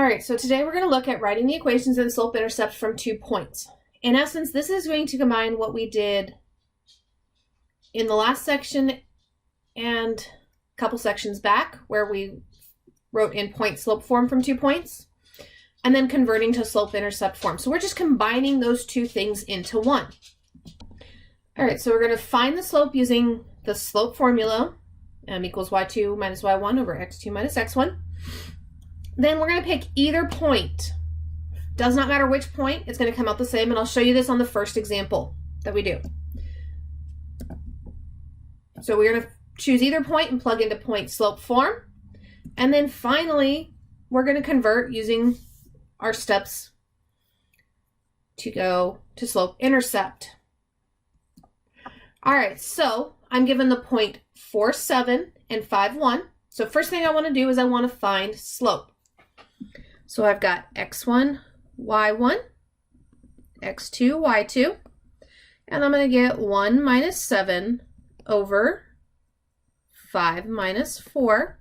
All right, so today we're going to look at writing the equations of the slope-intercept from 2 points. In essence, this is going to combine what we did in the last section and a couple sections back, where we wrote in point-slope form from 2 points, and then converting to slope-intercept form. So we're just combining those two things into one. All right, so we're going to find the slope using the slope formula, m equals y2 minus y1 over x2 minus x1. Then we're going to pick either point. Does not matter which point, it's going to come out the same, and I'll show you this on the first example that we do. So we're going to choose either point and plug into point slope form. And then finally, we're going to convert using our steps to go to slope intercept. All right, so I'm given the point 4, 7, and 5, 1. So first thing I want to do is I want to find slope. So I've got x1, y1, x2, y2, and I'm going to get 1 minus 7 over 5 minus 4.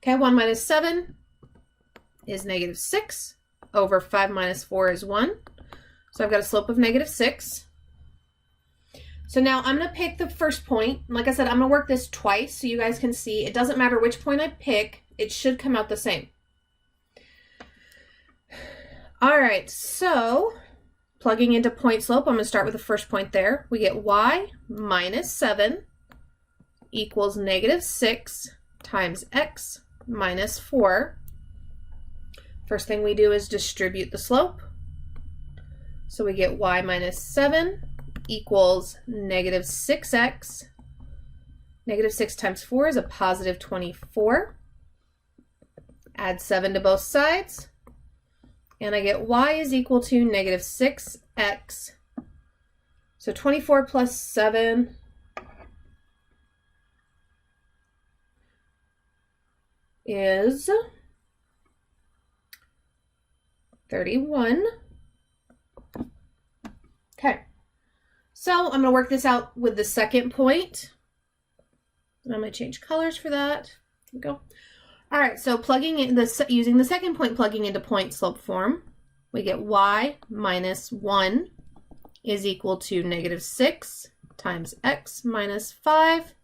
Okay, 1 minus 7 is negative 6 over 5 minus 4 is 1. So I've got a slope of negative 6. So now I'm going to pick the first point. Like I said, I'm going to work this twice so you guys can see it doesn't matter which point I pick, it should come out the same. All right, so plugging into point slope, I'm going to start with the first point there. We get y minus 7 equals negative 6 times x minus 4. First thing we do is distribute the slope. So we get y minus 7 equals negative 6x. Negative 6 times 4 is a positive 24. Add 7 to both sides. And I get y is equal to negative 6x. So 24 plus 7 is 31. Okay. So I'm going to work this out with the second point. And I'm going to change colors for that. There we go. All right, so plugging in using the second point, plugging into point slope form, we get y minus 1 is equal to negative 6 times x minus 5.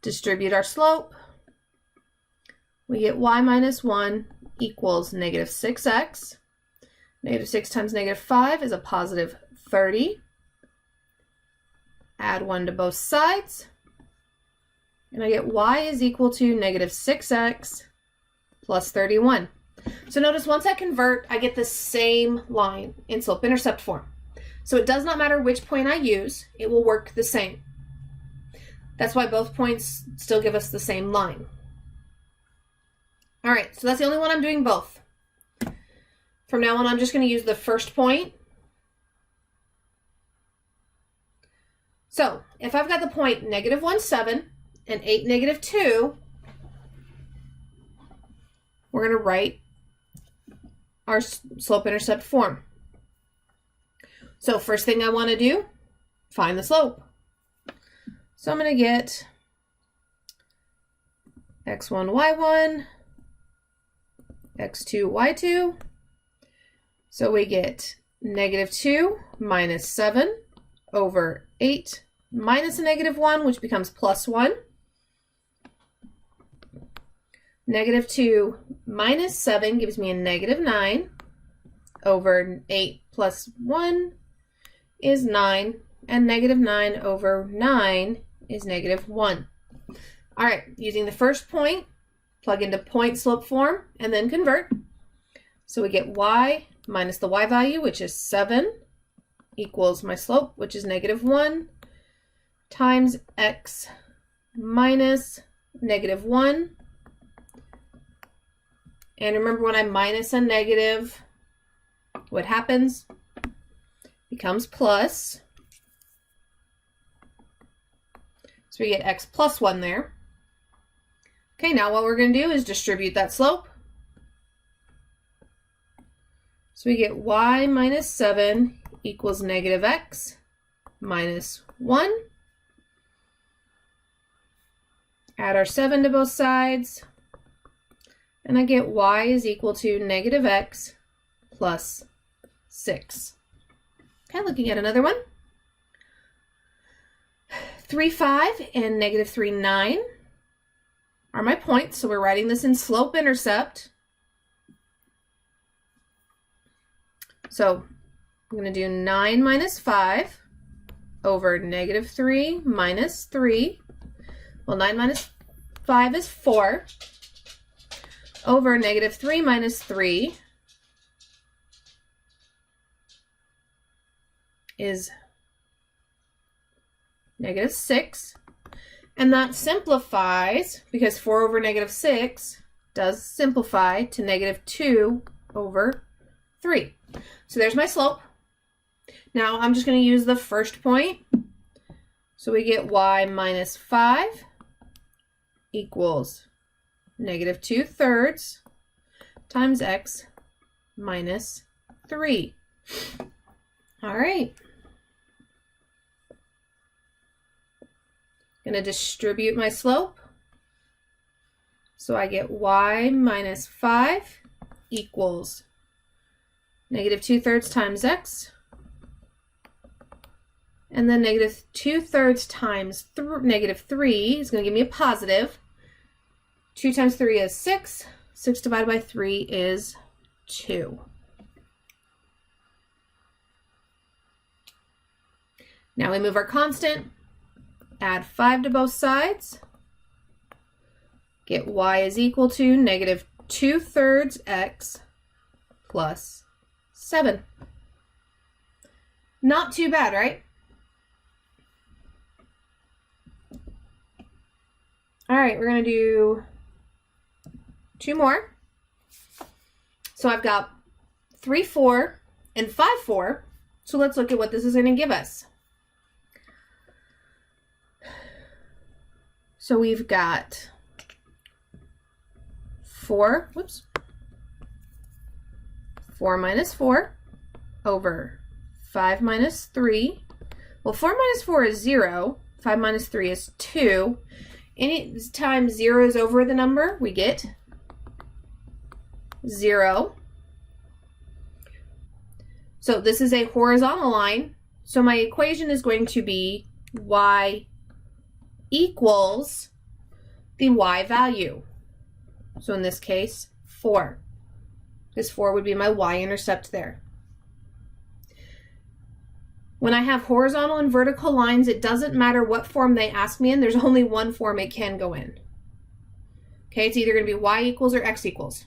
Distribute our slope. We get y minus 1 equals negative 6x. Negative 6 times negative 5 is a positive 30. Add 1 to both sides. And I get y is equal to negative 6x plus 31. So notice once I convert, I get the same line in slope-intercept form. So it does not matter which point I use, it will work the same. That's why both points still give us the same line. All right, so that's the only one I'm doing both. From now on, I'm just going to use the first point. So if I've got the point negative 1, 7, and 8, negative 2, we're going to write our slope-intercept form. So first thing I want to do, find the slope. So I'm going to get x1, y1, x2, y2. So we get negative 2 minus 7 over 8 minus a negative 1, which becomes plus 1. Negative 2 minus 7 gives me a negative 9 over 8 plus 1 is 9, and negative 9 over 9 is negative 1. All right, using the first point, plug into point slope form, and then convert. So we get y minus the y value, which is 7, equals my slope, which is negative 1, times x minus negative 1. And remember, when I minus a negative, what happens? Becomes plus. So we get x plus 1 there. Okay, now what we're going to do is distribute that slope. So we get y minus 7 equals negative x minus 1. Add our 7 to both sides. And I get y is equal to negative x plus 6. Okay, looking at another one. 3, 5 and negative 3, 9 are my points. So we're writing this in slope-intercept. So I'm going to do 9 minus 5 over negative 3 minus 3. Well, 9 minus 5 is 4 over negative 3 minus 3 is negative 6. And that simplifies, because 4 over negative 6 does simplify to negative 2 over 3. So there's my slope. Now I'm just going to use the first point. So we get y minus 5 equals negative 2/3 times x minus 3. All right. Going to distribute my slope. So I get y minus 5 equals negative 2/3 times x. And then negative 2/3 times negative 3 is going to give me a positive. 2 times 3 is 6. 6 divided by 3 is 2. Now we move our constant. Add 5 to both sides. Get y is equal to negative 2/3 x plus 7. Not too bad, right? All right, we're going to do 2 more. So I've got 3, 4, and 5, 4. So let's look at what this is going to give us. So we've got 4 minus 4 over 5 minus 3. Well, 4 minus 4 is 0. 5 minus 3 is 2. Any time 0 is over the number, we get 0. So this is a horizontal line. So my equation is going to be y equals the y value. So in this case, 4. This 4 would be my y-intercept there. When I have horizontal and vertical lines, it doesn't matter what form they ask me in. There's only one form it can go in. Okay, it's either going to be y equals or x equals.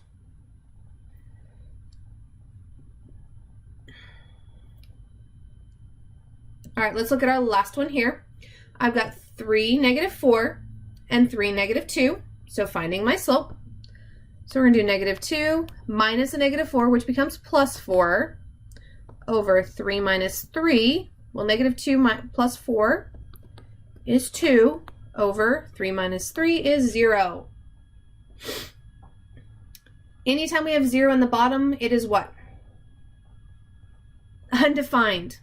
All right, let's look at our last one here. I've got 3, negative 4, and 3, negative 2. So finding my slope. So we're going to do negative 2 minus a negative 4, which becomes plus 4, over 3 minus 3. Well, negative 2 plus 4 is 2, over 3 minus 3 is 0. Anytime we have 0 in the bottom, it is what? Undefined.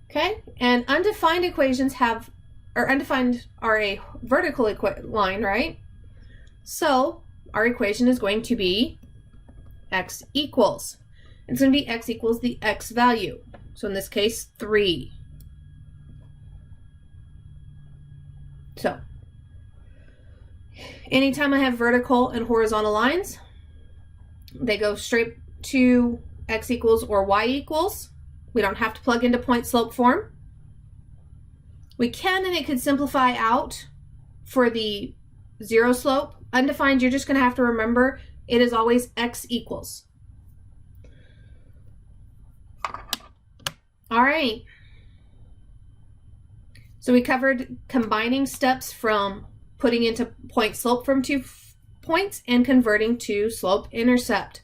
Okay, and undefined equations have, or undefined are a vertical line, right? So our equation is going to be x equals. It's going to be x equals the x value. So in this case, 3. So anytime I have vertical and horizontal lines, they go straight to x equals or y equals. We don't have to plug into point slope form. We can, and it could simplify out for the 0 slope. Undefined, you're just going to have to remember it is always x equals. All right. So we covered combining steps from putting into point slope from 2 points and converting to slope intercept.